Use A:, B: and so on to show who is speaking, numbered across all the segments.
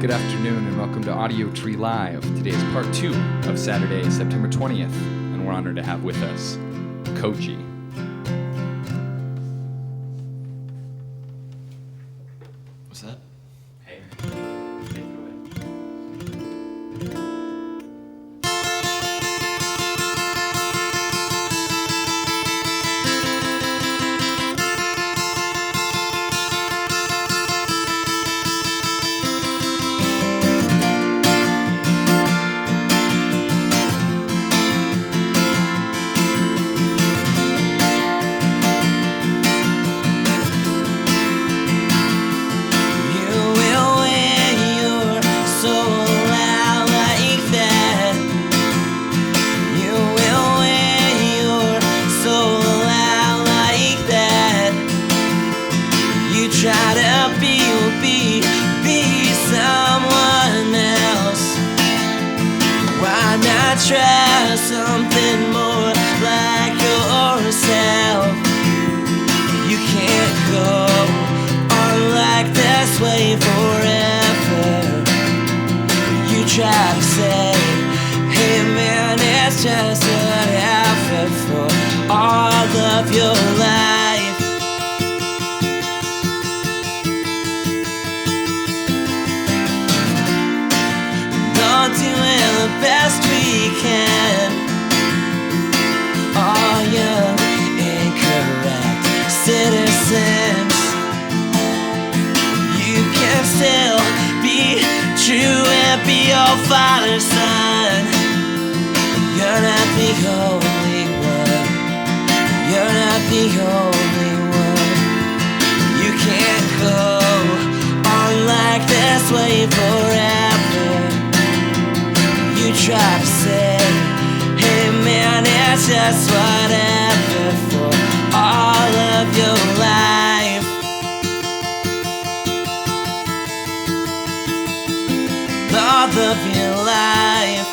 A: good afternoon, and welcome to Audiotree Live. Today is part 2 of Saturday, September 20th, and we're honored to have with us Koji.
B: What's that?
A: Hey, take it away.
C: Try to be someone else. Why not try something more like yourself? You can't go on like this way forever. You try to say, hey man, it's just an effort for all of your life. Doing the best we can. All young, incorrect citizens. You can still be true and be your father's son. You're not the only one. You're not the only one. You can't go on like this way forever. You try to say, hey man, it's just whatever for all of your life. All of your life.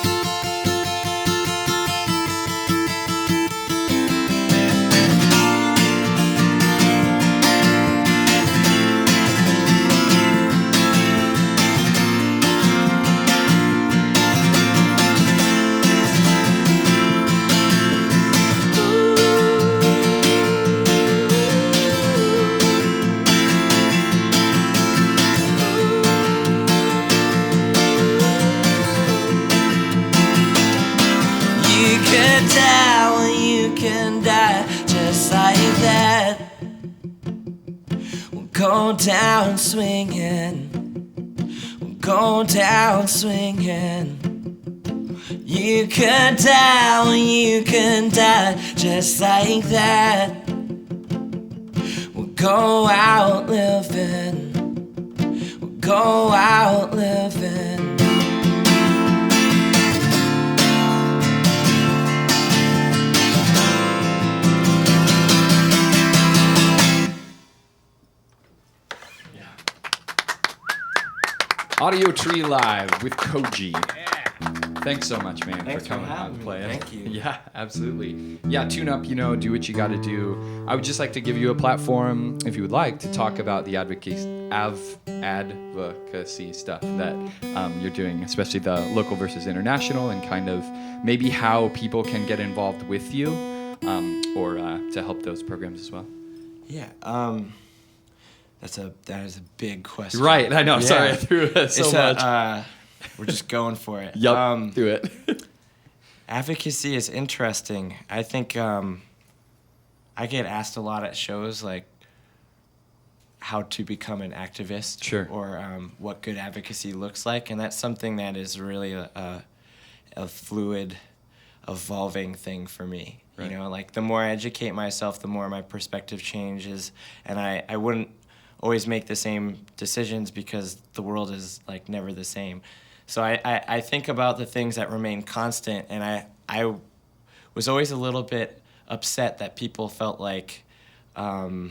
C: You can die just like that. We'll go down swinging. We'll go down swinging. You can die just like that. We'll go out living. We'll go out living.
A: Audiotree Live with Koji. Thanks so much, man,
B: Thanks
A: for coming
B: for
A: out
B: having
A: and
B: me.
A: playing.
B: Thank you.
A: Yeah, absolutely. Yeah, tune up, do what you got to do. I would just like to give you a platform, if you would like, to talk about the advocacy stuff that you're doing, especially the local versus international, and kind of maybe how people can get involved with you or to help those programs as well.
B: Yeah. That is a big question.
A: Right, I know.
B: Yeah.
A: Sorry, I threw it so much.
B: We're just going for it.
A: Yep, do it.
B: Advocacy is interesting. I think I get asked a lot at shows like how to become an activist,
A: Sure.
B: or what good advocacy looks like, and that's something that is really a fluid, evolving thing for me.
A: Right.
B: Like the more I educate myself, the more my perspective changes, and I wouldn't always make the same decisions because the world is like never the same. So I think about the things that remain constant, and I was always a little bit upset that people felt like they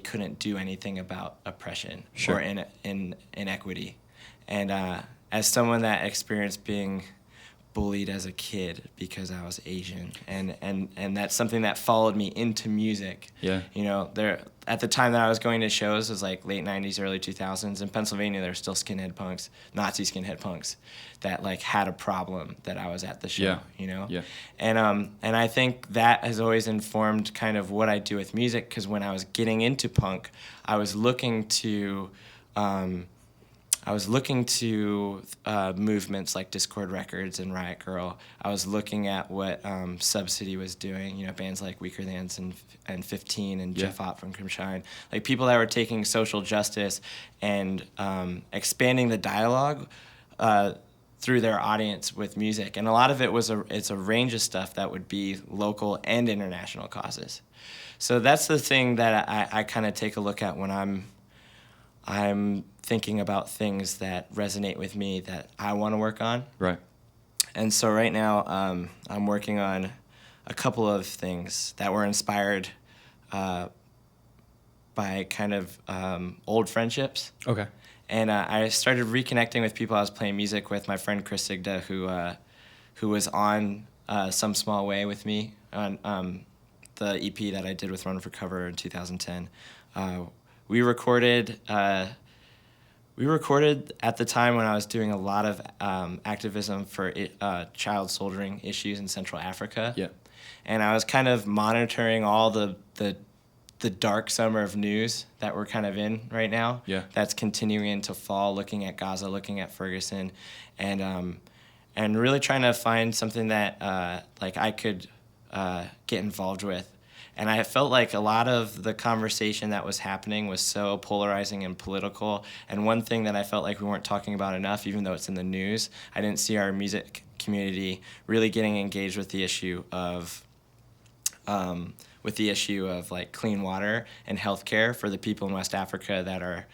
B: couldn't do anything about oppression.
A: Sure.
B: Or inequity. And as someone that experienced being bullied as a kid because I was Asian, and that's something that followed me into music.
A: Yeah.
B: You know, there at the time that I was going to shows, it was like late 90s, early 2000s. In Pennsylvania, there were still skinhead punks, Nazi skinhead punks, that like had a problem that I was at the show.
A: Yeah.
B: You know.
A: Yeah.
B: And I think that has always informed kind of what I do with music, because when I was getting into punk, I was looking to movements like Discord Records and Riot Girl. I was looking at what Subsidy was doing, you know, bands like Weaker Thans and 15 and
A: Yeah.
B: Jeff Ott from Crimshine. Like people that were taking social justice and expanding the dialogue through their audience with music. And a lot of it it's a range of stuff that would be local and international causes. So that's the thing that I kind of take a look at when I'm thinking about things that resonate with me that I want to work on.
A: Right.
B: And so right now I'm working on a couple of things that were inspired by kind of old friendships.
A: Okay.
B: And I started reconnecting with people I was playing music with. My friend Chris Sigda, who was on Some Small Way with me on the EP that I did with Run for Cover in 2010. We recorded at the time when I was doing a lot of activism for child soldering issues in Central Africa.
A: Yeah.
B: And I was kind of monitoring all the dark summer of news that we're kind of in right now.
A: Yeah.
B: That's continuing to fall, looking at Gaza, looking at Ferguson, and really trying to find something that like I could get involved with. And I felt like a lot of the conversation that was happening was so polarizing and political. And one thing that I felt like we weren't talking about enough, even though it's in the news, I didn't see our music community really getting engaged with the issue of like clean water and healthcare for the people in West Africa that are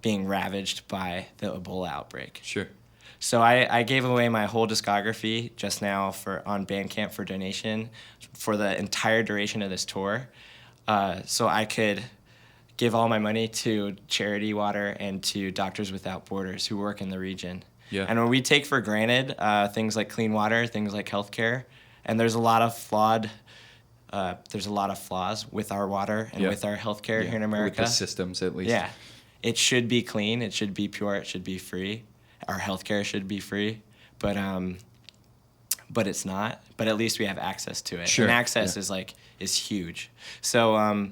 B: being ravaged by the Ebola outbreak.
A: Sure.
B: So I gave away my whole discography just now on Bandcamp for donation for the entire duration of this tour, so I could give all my money to Charity Water and to Doctors Without Borders who work in the region.
A: Yeah.
B: And when we take for granted things like clean water, things like healthcare, and there's a lot of flaws with our water and
A: Yeah.
B: with our healthcare
A: Yeah.
B: here in America.
A: With the systems, at least.
B: Yeah, it should be clean, it should be pure, it should be free. Our healthcare should be free, but it's not. But at least we have access to it.
A: Sure.
B: And access is huge. So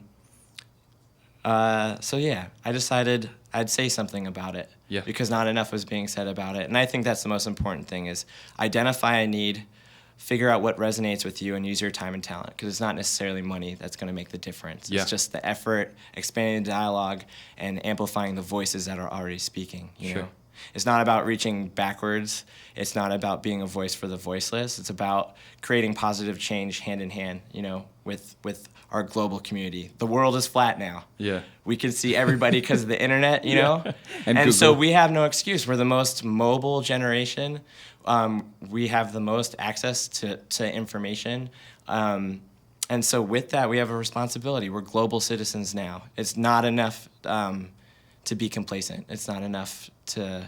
B: yeah, I decided I'd say something about it.
A: Yeah.
B: Because not enough was being said about it. And I think that's the most important thing is identify a need, figure out what resonates with you, and use your time and talent. Because it's not necessarily money that's going to make the difference.
A: Yeah.
B: It's just the effort, expanding the dialogue, and amplifying the voices that are already speaking. You know? It's not about reaching backwards. It's not about being a voice for the voiceless. It's about creating positive change hand in hand, you know, with our global community. The world is flat now.
A: Yeah.
B: We can see everybody because of the internet, you know?
A: And
B: so
A: Google.
B: we have no excuse. We're the most mobile generation. We have the most access to information. And so with that, we have a responsibility. We're global citizens now. It's not enough to be complacent. It's not enough to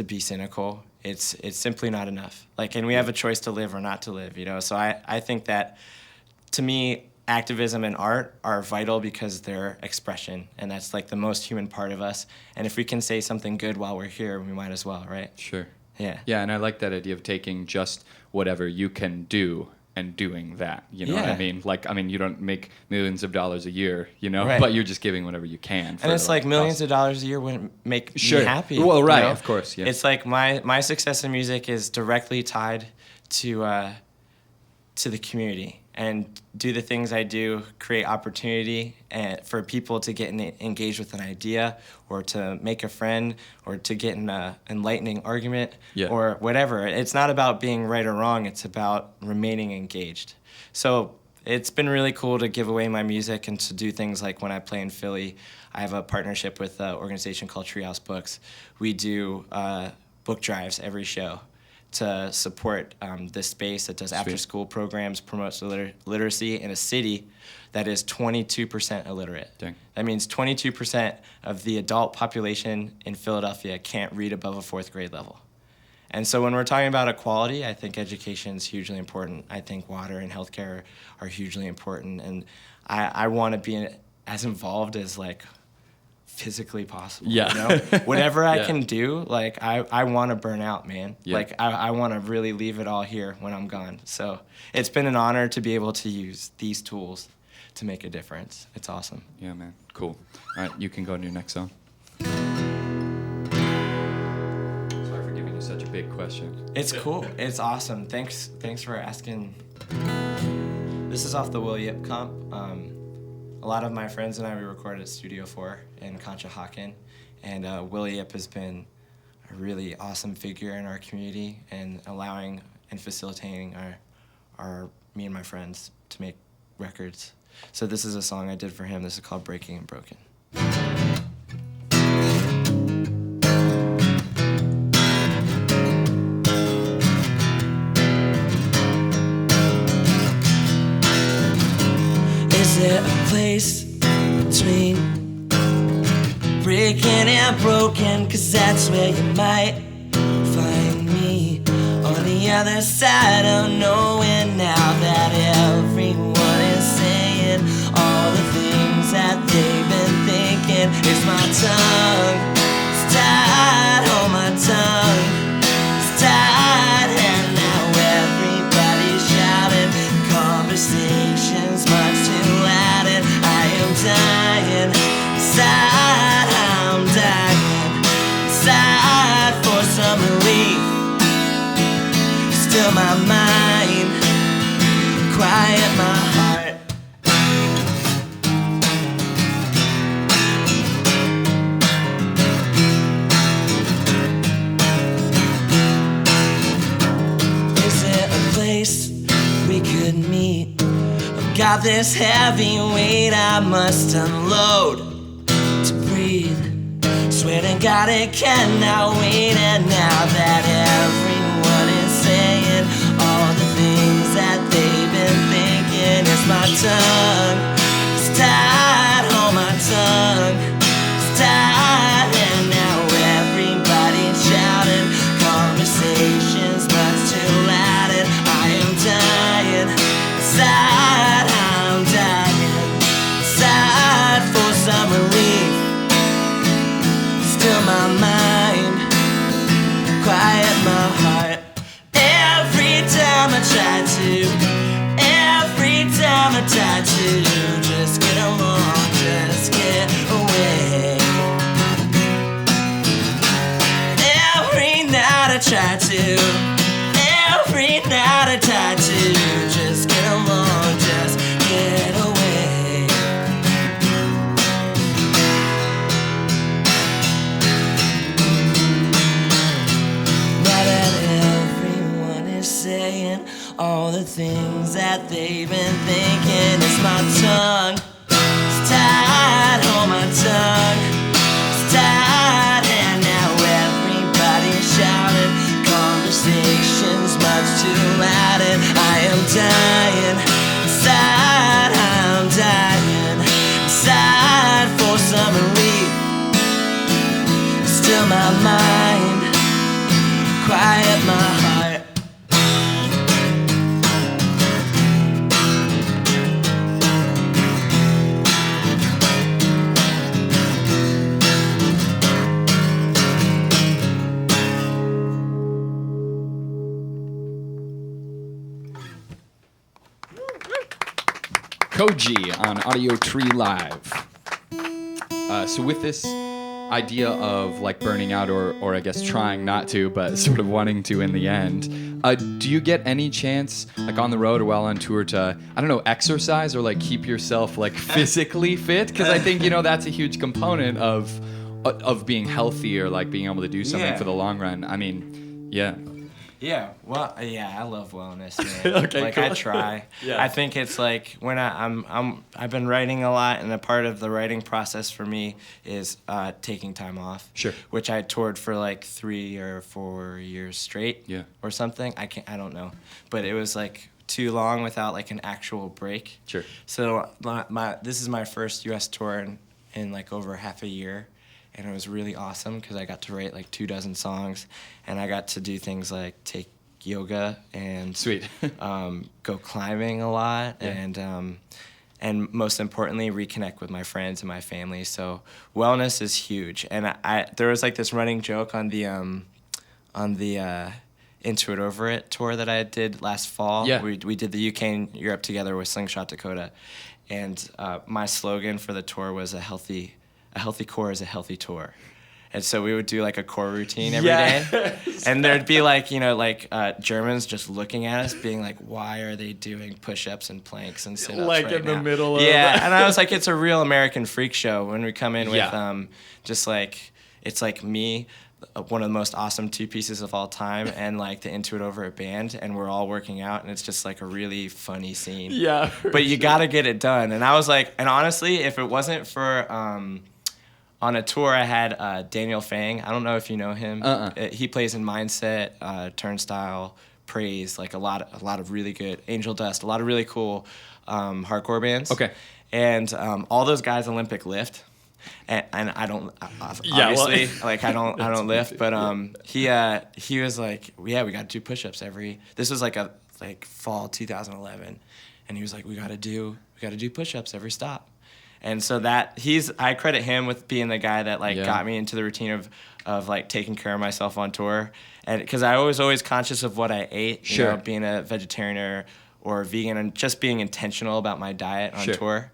B: be cynical. It's simply not enough. And we have a choice to live or not to live, you know? So I think that, to me, activism and art are vital because they're expression, and that's like the most human part of us. And if we can say something good while we're here, we might as well, right?
A: Sure.
B: Yeah.
A: Yeah, and I like that idea of taking just whatever you can do and doing that. You know what I mean? You don't make millions of dollars a year, you know,
B: Right.
A: but you're just giving whatever you can.
B: And it's like millions of dollars a year wouldn't make me happy.
A: Well, right,
B: you know?
A: of course, yeah.
B: It's like my success in music is directly tied to the community, and do the things I do create opportunity for people to get engaged with an idea, or to make a friend, or to get in an enlightening argument, or whatever. It's not about being right or wrong. It's about remaining engaged. So it's been really cool to give away my music and to do things like when I play in Philly. I have a partnership with an organization called Treehouse Books. We do book drives every show to support this space that does after-school programs, promotes literacy in a city that is 22% illiterate.
A: Dang.
B: That means 22% of the adult population in Philadelphia can't read above a 4th grade level. And so when we're talking about equality, I think education is hugely important. I think water and healthcare are hugely important. And I want to be as involved as like physically possible.
A: Yeah.
B: You know? Whatever I
A: Yeah.
B: can do, like I want to burn out, man.
A: Yeah.
B: Like I want to really leave it all here when I'm gone. So it's been an honor to be able to use these tools to make a difference. It's awesome.
A: Yeah, man. Cool. All right, you can go on your next song. Sorry for giving you such a big question.
B: It's cool. It's awesome. Thanks for asking. This is off the Will Yip comp. A lot of my friends and I, we recorded at Studio 4 in Conshohocken, and Will Yip has been a really awesome figure in our community and allowing and facilitating our me and my friends to make records. So this is a song I did for him. This is called Breaking and Broken.
C: Is there a place between breaking and broken? 'Cause that's where you might find me, on the other side of knowing now that everyone is saying all the things that they've been thinking. Is my tongue, it's tied, hold my tongue, it's tied, and now everybody's shouting, conversations much too loud, and I am dying inside, I'm dying inside for some relief. Still my mind, quiet my heart. Is there a place we could meet? I've got this heavy weight I must unload to breathe. Swear to God it cannot wait, and now that everyone is saying all the things that they've been thinking, is my tongue, it's tied, hold my tongue, it's tied, and now everybody's shouting, conversations much too loud, and I am dying inside, I'm dying inside for some relief. Still my mind, quiet my heart. Every time I try to just get along, just get away. Every night I try to just get along, just get away. Now that everyone is saying all the things that they've been thinking, it's my tongue, it's tied, hold my tongue, it's tied, and now everybody's shouting, conversations much too loud, and I am dying inside, I'm dying inside for some relief. Still my mind, quiet my heart.
A: Koji on Audiotree Live. So with this idea of like burning out, or I guess trying not to, but sort of wanting to in the end, do you get any chance, like on the road or while on tour, to, I don't know, exercise or like keep yourself like physically fit? Because I think, you know, that's a huge component of being healthy, or like being able to do something
B: Yeah.
A: for the long run. I mean, yeah.
B: Yeah, well, yeah, I love wellness, man.
A: Okay,
B: like
A: cool.
B: I try.
A: Yeah.
B: I think it's like when I've been writing a lot, and a part of the writing process for me is taking time off.
A: Sure.
B: Which I toured for like 3 or 4 years straight.
A: Yeah.
B: Or something. I don't know, but it was like too long without like an actual break.
A: Sure.
B: So this is my first U.S. tour in like over half a year. and it was really awesome because I got to write like 24 songs, and I got to do things like take yoga and
A: Sweet.
B: Go climbing a lot,
A: Yeah.
B: and most importantly, reconnect with my friends and my family. So wellness is huge. And there was like this running joke on the Into It Over It tour that I did last fall.
A: Yeah.
B: We did the UK and Europe together with Slingshot Dakota, and my slogan for the tour was a healthy core is a healthy tour. And so we would do like a core routine every day, and there'd be like, Germans just looking at us being like, why are they doing push-ups and planks and sit-ups
A: Like
B: right
A: in the
B: now?
A: middle of
B: Yeah, and I was like, it's a real American freak show when we come in with
A: Yeah.
B: just like, it's like me, one of the most awesome two pieces of all time, and like the Into It Over It band, and we're all working out, and it's just like a really funny scene.
A: Yeah.
B: But you gotta get it done. And I was like, and honestly, if it wasn't for on a tour, I had Daniel Fang. I don't know if you know him. He plays in Mindset, Turnstile, Praise, like a lot of really good, Angel Dust, a lot of really cool hardcore bands.
A: Okay.
B: And all those guys Olympic lift, and I don't obviously like I don't lift, but he was like, we got to do push-ups every. This was like fall 2011, and he was like, we got to do push-ups every stop. And so I credit him with being the guy that got me into the routine of like taking care of myself on tour. And because I was always conscious of what I ate, you know, being a vegetarian or vegan, and just being intentional about my diet on tour.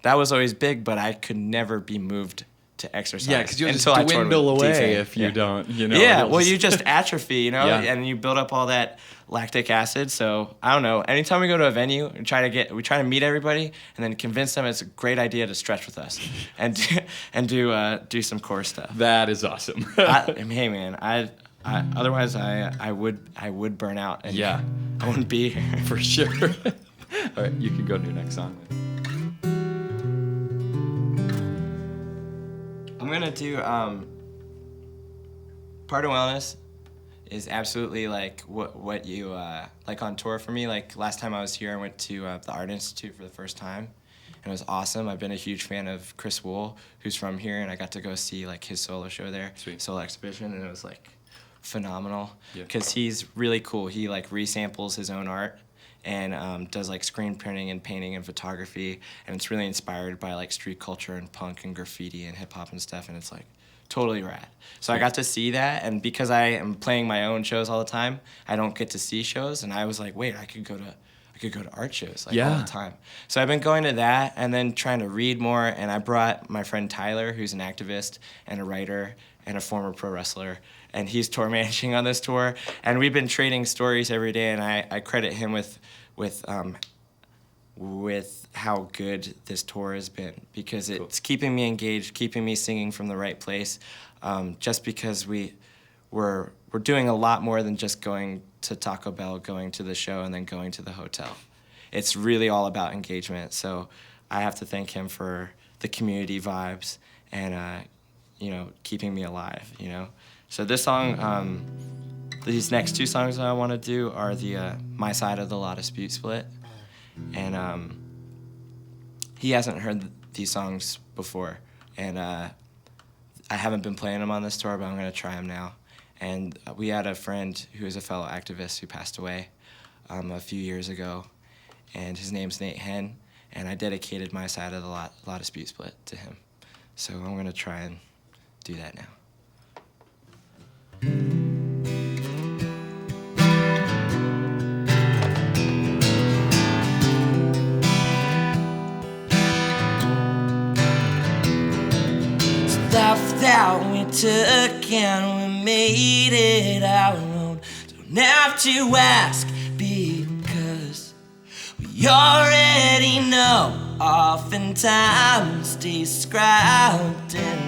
B: That was always big, but I could never be moved to exercise.
A: Yeah, because you just
B: until I toured
A: dwindle
B: with
A: away
B: D-Fang.
A: if you don't, you know.
B: Yeah, well, you just atrophy, you know,
A: Yeah.
B: and you build up all that lactic acid. So I don't know. Anytime we go to a venue, we try to meet everybody and then convince them it's a great idea to stretch with us and do some core stuff.
A: That is awesome.
B: Hey man, otherwise I would burn out and I wouldn't be here.
A: For sure. All right, you can go to your next song.
B: I'm gonna do Part of Wellness is absolutely like what you like on tour for me. Like last time I was here, I went to the Art Institute for the first time, and it was awesome. I've been a huge fan of Chris Wool, who's from here, and I got to go see like his solo show there, solo exhibition, and it was like phenomenal because he's really cool. He like resamples his own art and does like screen printing and painting and photography, and it's really inspired by like street culture and punk and graffiti and hip hop and stuff, and it's like totally rad. So I got to see that, and because I am playing my own shows all the time, I don't get to see shows, and I was like, wait, I could go to art shows like all the time. So I've been going to that and then trying to read more, and I brought my friend Tyler, who's an activist and a writer and a former pro wrestler, and he's tour managing on this tour, and we've been trading stories every day, and I credit him with how good this tour has been, because it's keeping me engaged, keeping me singing from the right place, just because we're doing a lot more than just going to Taco Bell, going to the show, and then going to the hotel. It's really all about engagement. So I have to thank him for the community vibes and keeping me alive. So this song, these next two songs that I want to do are the My Side of the La Dispute Split, and he hasn't heard these songs before, and I haven't been playing them on this tour, but I'm gonna try them now. And we had a friend who is a fellow activist who passed away a few years ago, and his name's Nate Henn, and I dedicated My Side of the La Dispute Split to him. So I'm gonna try and do that now.
C: Stuff that we took and we made it our own. Don't have to ask because we already know. Oftentimes described in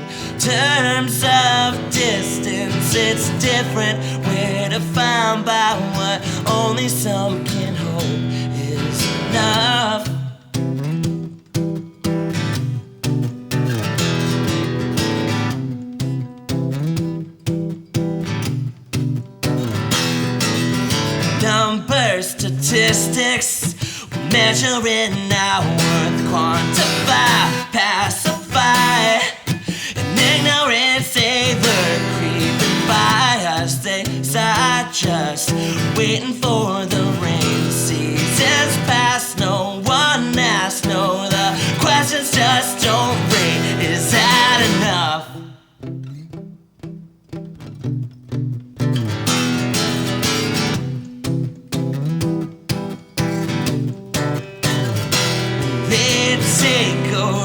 C: terms of distance, it's different. We're defined by what only some can hope is enough. Numbers, statistics, measuring our worth, quantify, pacify, and then wayside, just waiting for the rain. Seasons pass, no one asks, no, the questions just don't ring. Is that enough?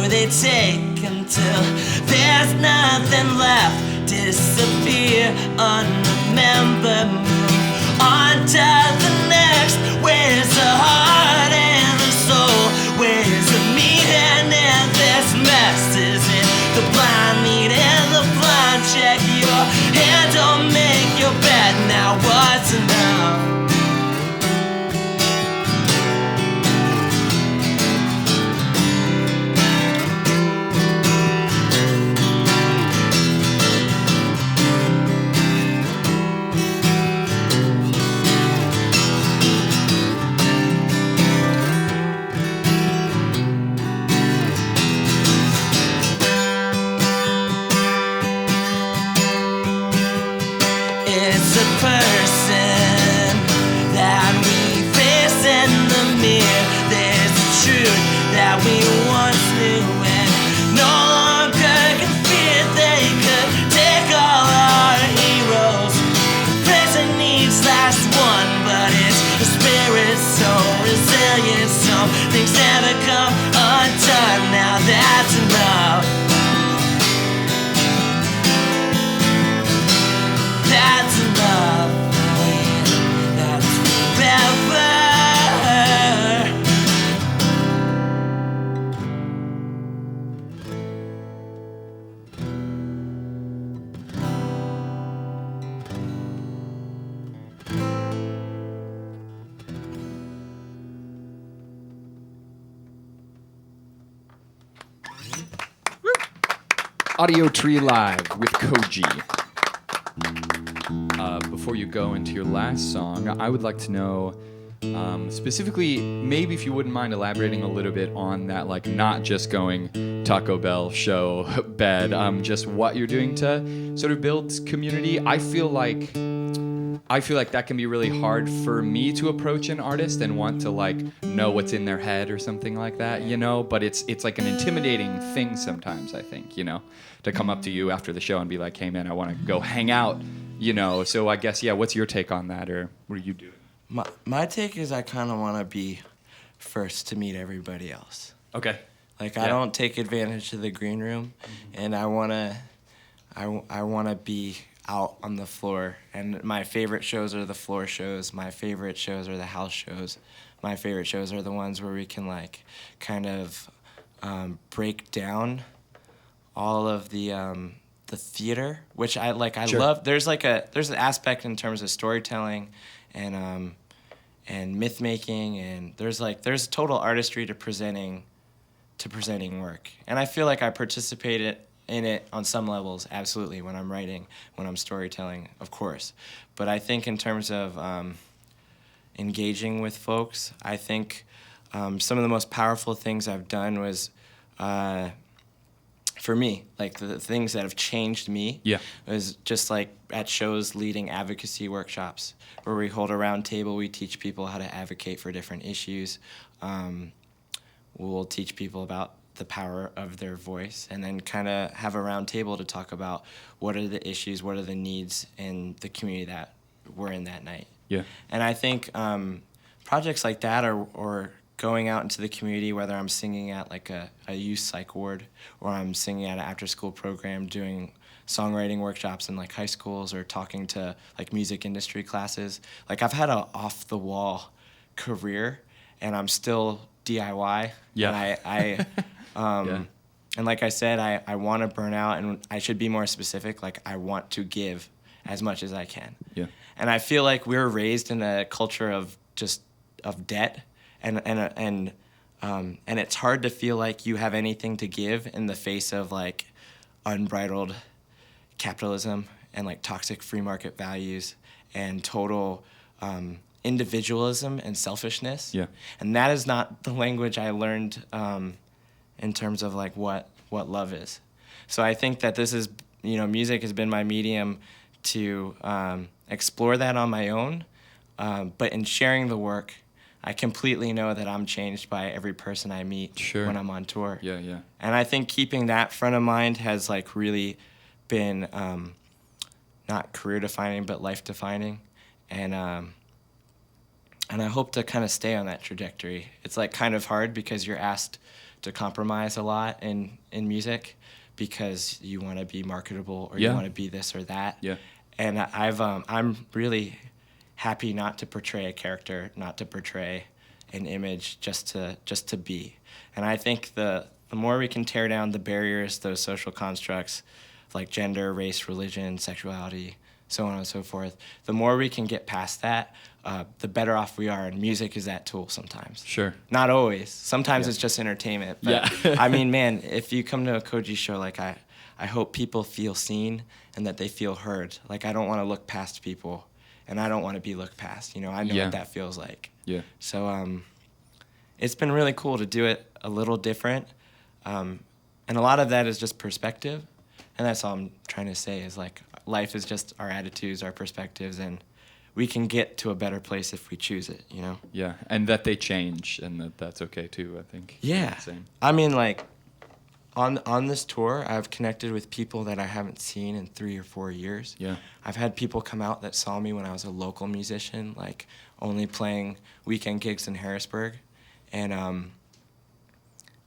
C: They take until there's nothing left. Disappear, unremembered, move on to the next. Where's the heart and the soul? Where's the meaning in this mess? Is it the blind lead and the blind check? Your hand don't make your bed. Now what's enough? Person that we face in the mirror. There's a truth that we once knew and no longer can fear. They could take all our heroes. Prison needs last one, but it's the spirit so resilient. Some things never come undone. Now that's enough. That's enough. That's forever.
A: Audiotree Live with Koji. Before you go into your last song, I would like to know specifically, maybe if you wouldn't mind elaborating a little bit on that, like not just going Taco Bell show bed, just what you're doing to sort of build community. I feel like that can be really hard for me to approach an artist and want to like know what's in their head or something like that, you know, but it's like an intimidating thing sometimes, I think, you know, to come up to you after the show and be like, hey man, I want to go hang out, you know. So I guess, yeah, what's your take on that, or what are you doing?
B: My take is I kind of want to be first to meet everybody else.
A: Okay.
B: Like I don't take advantage of the green room, and I want to be out on the floor. And my favorite shows are the floor shows. My favorite shows are the house shows. My favorite shows are the ones where we can like kind of break down all of the theater, which I like. I
A: Sure.
B: love. There's an aspect in terms of storytelling, and myth making, and there's total artistry to presenting work. And I feel like I participated in it on some levels, absolutely, when I'm writing, when I'm storytelling, of course. But I think in terms of engaging with folks, I think some of the most powerful things I've done was, for me, like the things that have changed me, was just like at shows leading advocacy workshops where we hold a round table, we teach people how to advocate for different issues. We'll teach people about the power of their voice, and then kind of have a round table to talk about what are the issues, what are the needs in the community that we're in that night. Yeah. And I think projects like that or going out into the community, whether I'm singing at like a youth psych ward or I'm singing at an after-school program, doing songwriting workshops in like high schools or talking to like music industry classes. Like I've had a off-the-wall career, and I'm still DIY. Yeah. And and like I said, I want to burn out, and I should be more specific. Like I want to give as much as I can. Yeah. And I feel like we were raised in a culture of debt, and it's hard to feel like you have anything to give in the face of like unbridled capitalism and like toxic free market values and total individualism and selfishness. Yeah. And that is not the language I learned in terms of like what love is. So I think that this is, music has been my medium to explore that on my own. But in sharing the work, I completely know that I'm changed by every person I meet
A: Sure.
B: when I'm on tour.
A: Yeah, yeah.
B: And I think keeping that front of mind has like really been not career defining, but life defining. And I hope to kind of stay on that trajectory. It's like kind of hard because you're asked to compromise a lot in music because you want to be marketable or
A: Yeah.
B: you want to be this or that.
A: Yeah.
B: And I'm really happy not to portray a character, not to portray an image, just to be. And I think the more we can tear down the barriers, those social constructs like gender, race, religion, sexuality, so on and so forth, the more we can get past that, the better off we are. And music is that tool sometimes.
A: Sure.
B: Not always. Sometimes
A: Yeah.
B: it's just entertainment. But
A: Yeah.
B: I mean, man, if you come to a Koji show, like I hope people feel seen and that they feel heard. Like I don't want to look past people, and I don't want to be looked past. You know, I know
A: Yeah.
B: what that feels like.
A: Yeah.
B: So it's been really cool to do it a little different, and a lot of that is just perspective, and that's all I'm trying to say is like life is just our attitudes, our perspectives, and we can get to a better place if we choose it. You know.
A: Yeah. And that they change, and that's okay too, I think.
B: Yeah.
A: Same.
B: I mean, like, on this tour, I've connected with people that I haven't seen in 3 or 4 years.
A: Yeah.
B: I've had people come out that saw me when I was a local musician, like only playing weekend gigs in Harrisburg, and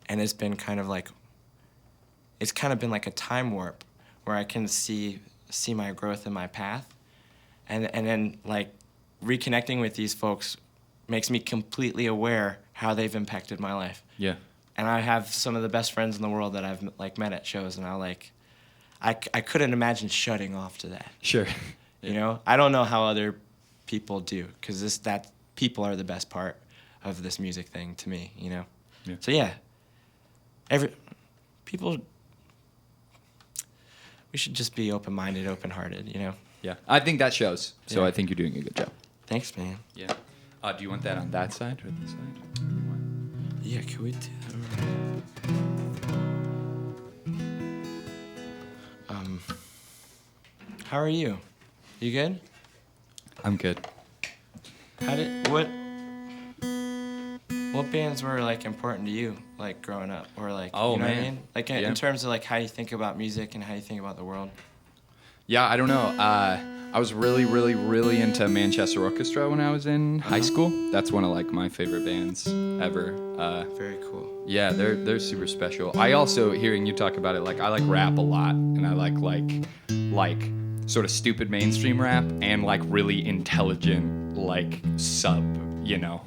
B: it's been kind of like, it's kind of been like a time warp where I can see my growth in my path, and then like reconnecting with these folks makes me completely aware how they've impacted my life.
A: Yeah.
B: And I have some of the best friends in the world that I've like met at shows, and I couldn't imagine shutting off to that.
A: Sure.
B: You know, I don't know how other people do, because that people are the best part of this music thing to me. You know,
A: Yeah.
B: So yeah, people, we should just be open-minded, open-hearted. You know.
A: Yeah. I think that shows. So
B: Yeah.
A: I think you're doing a good job.
B: Thanks, man.
A: Yeah. Do you want that on that side or this side?
B: Yeah, can we do that? How are you? You good?
A: I'm good.
B: What bands were like important to you, like growing up, or like
A: Oh,
B: you know what I
A: man.
B: mean? Like
A: Yeah.
B: in terms of like how you think about music and how you think about the world.
A: Yeah, I don't know. I was really, really, really into Manchester Orchestra when I was in high school. That's one of like my favorite bands ever.
B: Very cool.
A: Yeah, they're super special. I also, hearing you talk about it, like I like rap a lot, and I like sort of stupid mainstream rap and like really intelligent like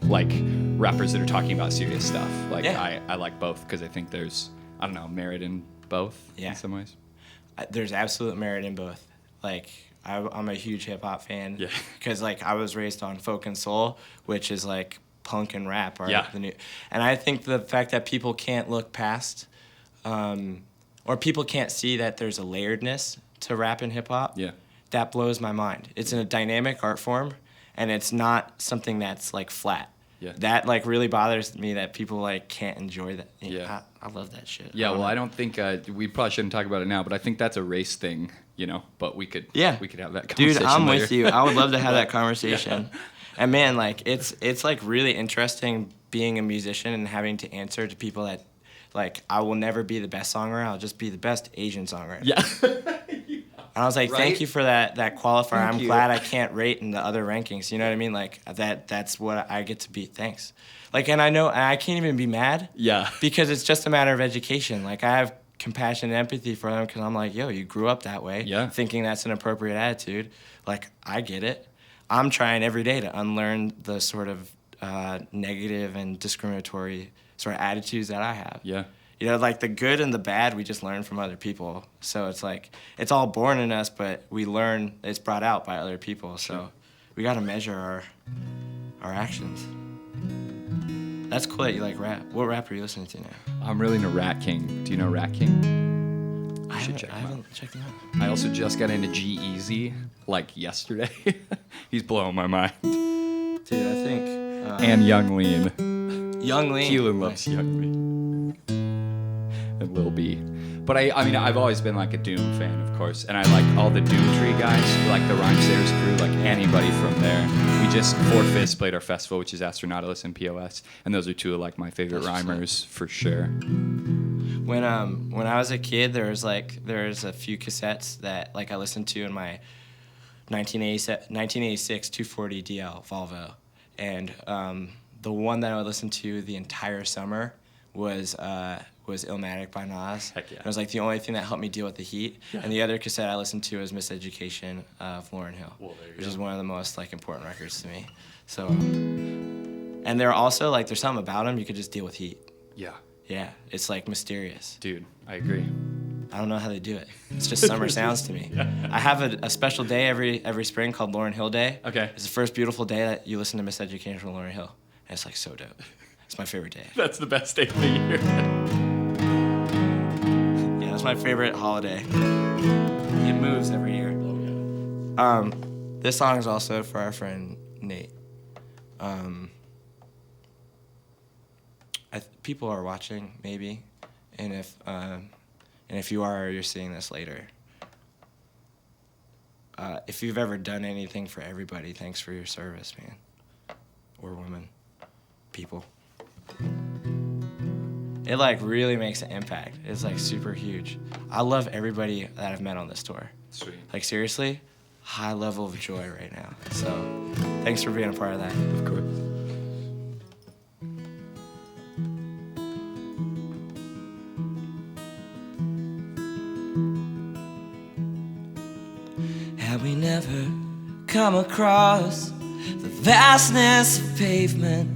A: like rappers that are talking about serious stuff. Like
B: Yeah.
A: I like both because I think there's, I don't know, merit in both
B: Yeah.
A: in some ways.
B: There's absolute merit in both. Like I'm a huge hip hop fan.
A: Yeah.
B: Because like I was raised on folk and soul, which is like punk and rap are
A: Yeah.
B: the new. And I think the fact that people can't look past, or people can't see that there's a layeredness to rap and hip hop.
A: Yeah.
B: That blows my mind. It's in a dynamic art form, and it's not something that's like flat.
A: Yeah.
B: That like really bothers me that people like can't enjoy that.
A: Yeah.
B: I love that shit.
A: Yeah, well,
B: know.
A: I don't think we probably shouldn't talk about it now, but I think that's a race thing, but we could have that conversation.
B: Dude, I'm
A: later.
B: with you. I would love to have that conversation. And man, like it's like really interesting being a musician and having to answer to people that like I will never be the best songwriter. I'll just be the best Asian songwriter.
A: Yeah.
B: And I was like,
A: Right?
B: thank you for that qualifier.
A: Thank
B: I'm
A: you.
B: glad I can't rate in the other rankings. You know what I mean? Like that's what I get to be. Thanks. Like, and I know I can't even be mad.
A: Yeah.
B: Because it's just a matter of education. Like I have compassion and empathy for them because I'm like, yo, you grew up that way.
A: Yeah.
B: Thinking that's an appropriate attitude. Like I get it. I'm trying every day to unlearn the sort of negative and discriminatory sort of attitudes that I have.
A: Yeah.
B: You know, like the good and the bad, we just learn from other people. So it's like, it's all born in us, but we learn, it's brought out by other people. So we got to measure our actions. That's cool that you like rap. What rap are you listening to now?
A: I'm really into Rat King. Do you know Rat King?
B: I
A: should check him out.
B: haven't checked him out.
A: I also just got into G-Eazy, like yesterday. He's blowing my mind.
B: Dude, I think...
A: And Young Lean.
B: Young Lean.
A: Keelan loves Young Lean. And Lil B. But I mean, I've always been like a Doom fan, of course, and I like all the Doomtree guys, like the Rhymesayers crew, like anybody from there. We just 4/5 played our festival, which is Astronautilus and POS, and those are two of like my favorite rhymers for sure.
B: When I was a kid, there was a few cassettes that like I listened to in my 1986 240 DL Volvo, and the one that I would listen to the entire summer was Illmatic by Nas.
A: Heck yeah.
B: It was like the only thing that helped me deal with the heat. Yeah. And the other cassette I listened to was Miseducation of Lauryn Hill, which is one of the most like important records to me. So, and they're also like there's something about them you could just deal with heat.
A: Yeah.
B: Yeah, it's like mysterious.
A: Dude, I agree.
B: I don't know how they do it. It's just summer sounds to me. Yeah. I have a special day every spring called Lauryn Hill Day.
A: Okay.
B: It's the first beautiful day that you listen to Miseducation from Lauryn Hill. And it's like so dope. It's my favorite day.
A: That's the best day of the year.
B: Yeah, that's my favorite holiday. It moves every year. Oh, yeah. This song is also for our friend Nate. People are watching, maybe, and if you are, you're seeing this later. If you've ever done anything for everybody, thanks for your service, man, or woman, people. It like really makes an impact. It's like super huge. I love everybody that I've met on this tour.
A: Sweet.
B: Like seriously, high level of joy right now. So, thanks for being a part of that.
A: Of course.
C: Have we never come across the vastness of pavement,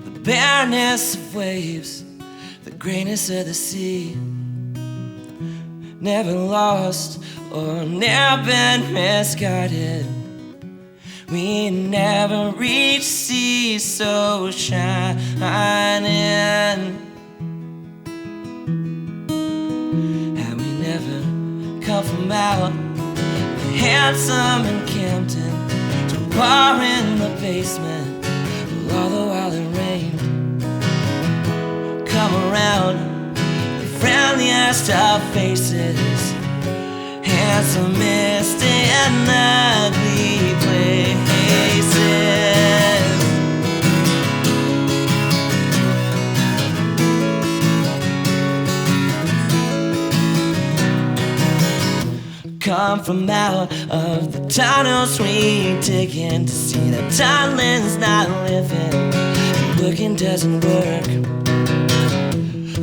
C: the bareness of waves, the grayness of the sea? Never lost or never been misguided. We never reached sea so shining. Have we never come from out Handsome in Campton to a bar in the basement, all the while it rained? Come around the friendliest of faces, handsomest in ugly places. Come from out of the tunnels we dig in to see that tunneling's not living, looking doesn't work.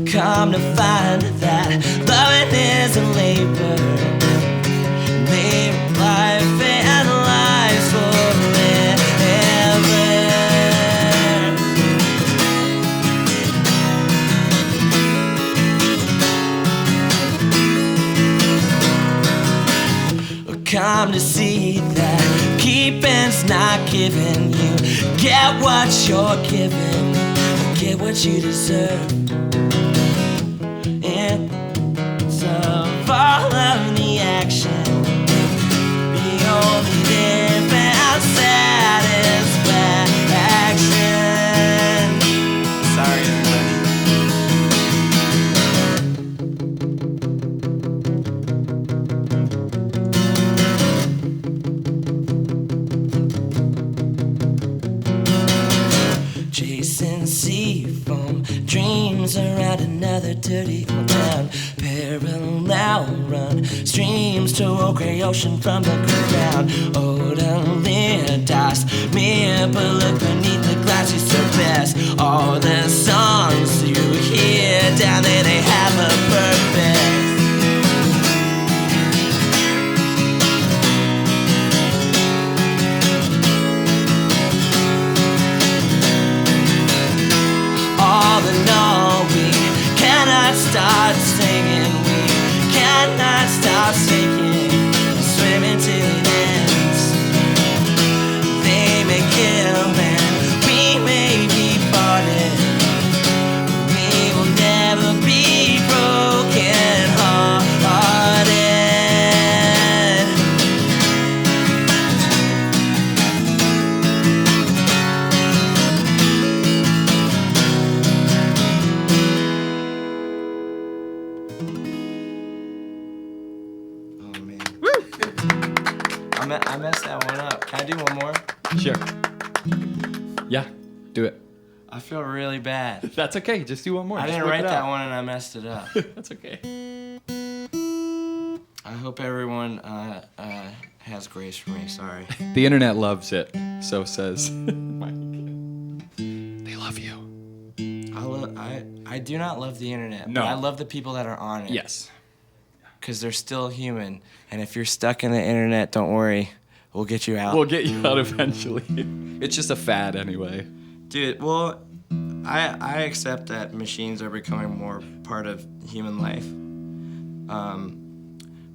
C: Come to find that loving is a labor, life and life forever. Come to see that keeping's not giving. You get what you're given, get what you deserve. And so follow the action, the only living satisfaction. Sorry, everybody. Chasing sea foam, dreams around another dirty old town. Parallel run, streams to a gray ocean from the ground. Odorly dust, mere but look beneath the glassy surface. All the songs you hear down there, they have a purpose. All in all, we cannot stop singing. We cannot stop sinking, swimming till it ends. They may kill and
A: Sure. Yeah, do it.
B: I feel really bad.
A: That's okay. Just do one more.
B: I
A: Just
B: didn't
A: whip
B: write
A: it
B: that
A: out.
B: one and I messed it up.
A: That's okay.
B: I hope everyone has grace for me. Sorry.
A: The internet loves it. So says Mike. They love you.
B: I do not love the internet.
A: No.
B: But I love the people that are on it.
A: Yes.
B: Because they're still human. And if you're stuck in the internet, don't worry. We'll get you out.
A: We'll get you out eventually. It's just a fad anyway.
B: Dude, well, I accept that machines are becoming more part of human life.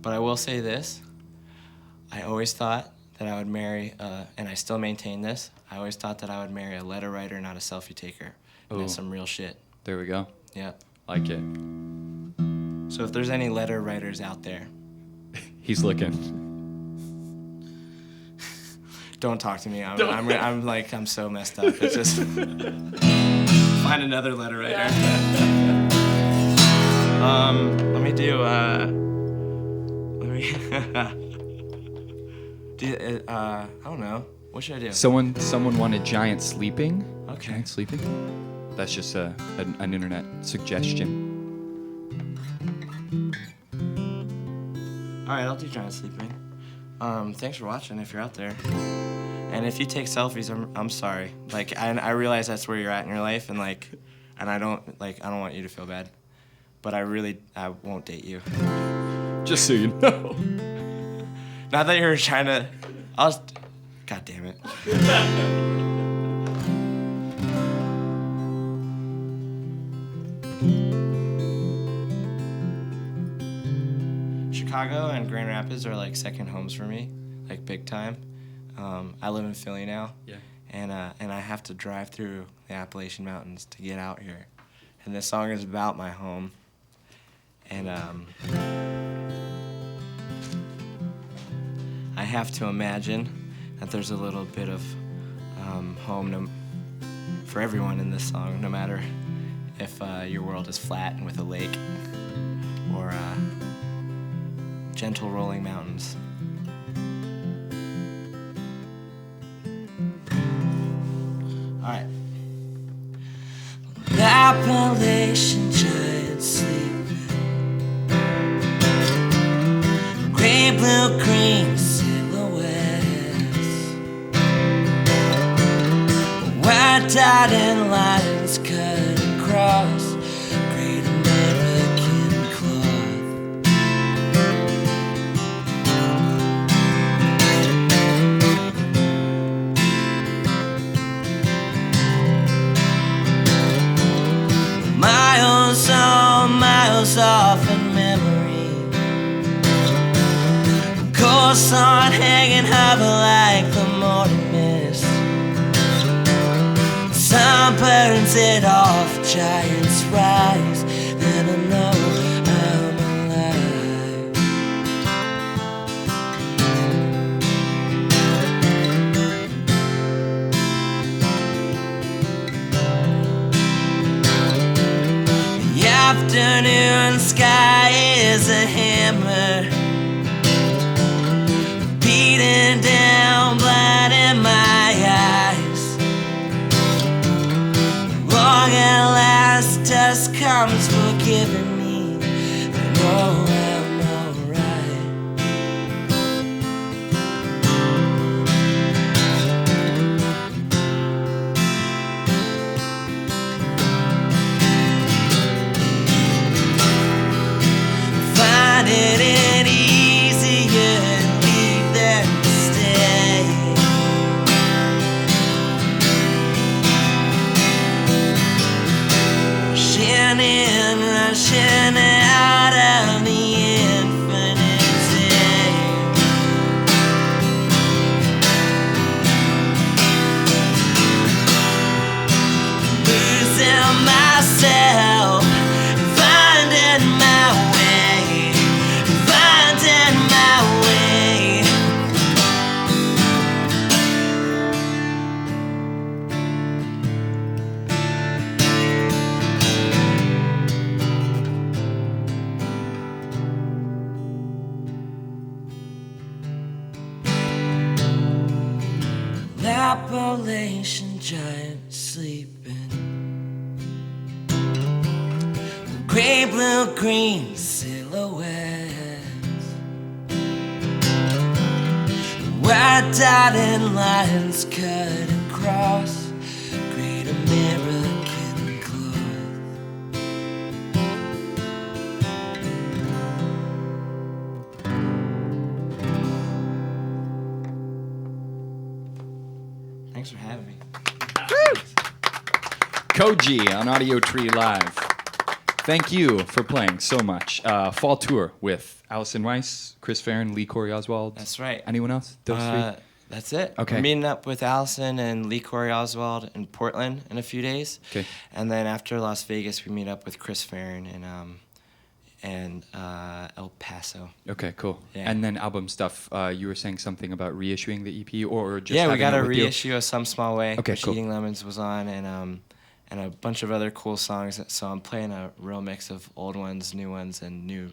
B: But I will say this. I always thought that I would marry, and I still maintain this, I always thought that I would marry a letter writer, not a selfie taker. And that's
A: Ooh.
B: some real shit.
A: There we go.
B: Yeah.
A: Like it.
B: So if there's any letter writers out there,
A: He's looking.
B: don't talk to me. I'm so messed up. It's just find another letter writer. Let me do. I don't know. What should I do?
A: Someone wanted giant sleeping.
B: Okay.
A: Giant sleeping. That's just an internet suggestion.
B: All right, I'll do giant sleeping. Thanks for watching if you're out there. And if you take selfies, I'm sorry. Like, I realize that's where you're at in your life, and I don't want you to feel bad. But I won't date you.
A: Just so you know.
B: Not that you're trying to. God damn it. Chicago and Grand Rapids are like second homes for me, like big time. I live in Philly now.
A: Yeah.
B: And I have to drive through the Appalachian Mountains to get out here. And this song is about my home. And I have to imagine that there's a little bit of home for everyone in this song, no matter if your world is flat and with a lake or gentle rolling mountains. All right.
C: Appalachian giant sleeping, gray, blue, green silhouettes, white dotted lines cut across great American cloth. Miles on miles off in memory, cold sun hanging hover like the morning mist. Sun burns it off, giants rise, then I know I'm alive. The afternoon sky is a hammer, beating down, blinding my eyes. Long at last, dusk comes forgiving me. I know I'm alright. Finding it easier to leave than to stay. Rushing in, rushing Appalachian giant sleeping. Gray, blue, green silhouettes. White dotted lines cut across great American cloth.
B: Thanks for having me.
A: Koji on Audiotree Live. Thank you for playing so much. Fall tour with Allison Weiss, Chris Farron, Lee Corey Oswald.
B: That's right.
A: Anyone else? Those three?
B: That's it.
A: Okay.
B: We're meeting up with Allison and Lee Corey Oswald in Portland in a few days.
A: Okay.
B: And then after Las Vegas, we meet up with Chris Farron and El Paso.
A: Okay, cool.
B: Yeah.
A: And then album stuff. You were saying something about reissuing the EP or just
B: Yeah, we
A: having
B: got
A: it
B: a
A: with you?
B: reissue of Some Small Way,
A: Okay,
B: which
A: cool.
B: Eating Lemons was on, and a bunch of other cool songs. So I'm playing a real mix of old ones, new ones, and new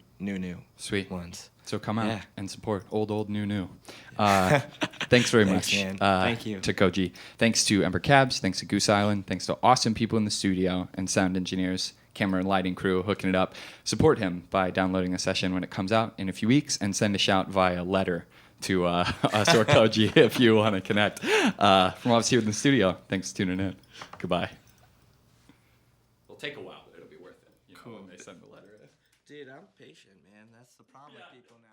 A: Sweet.
B: ones.
A: So come out
B: Yeah.
A: and support old, new. Thanks very
B: Thanks,
A: much.
B: man. Thank you.
A: To Koji. Thanks to Ember Cabs. Thanks to Goose Island. Thanks to awesome people in the studio and sound engineers, camera and lighting crew hooking it up. Support him by downloading the session when it comes out in a few weeks and send a shout via letter to us or Koji if you want to connect. From all of us here in the studio, thanks for tuning in. Goodbye. It'll take a while, but it'll be worth it.
B: Cool.
A: When they send the letter in.
B: Dude, I'm patient, man. That's the problem with people now.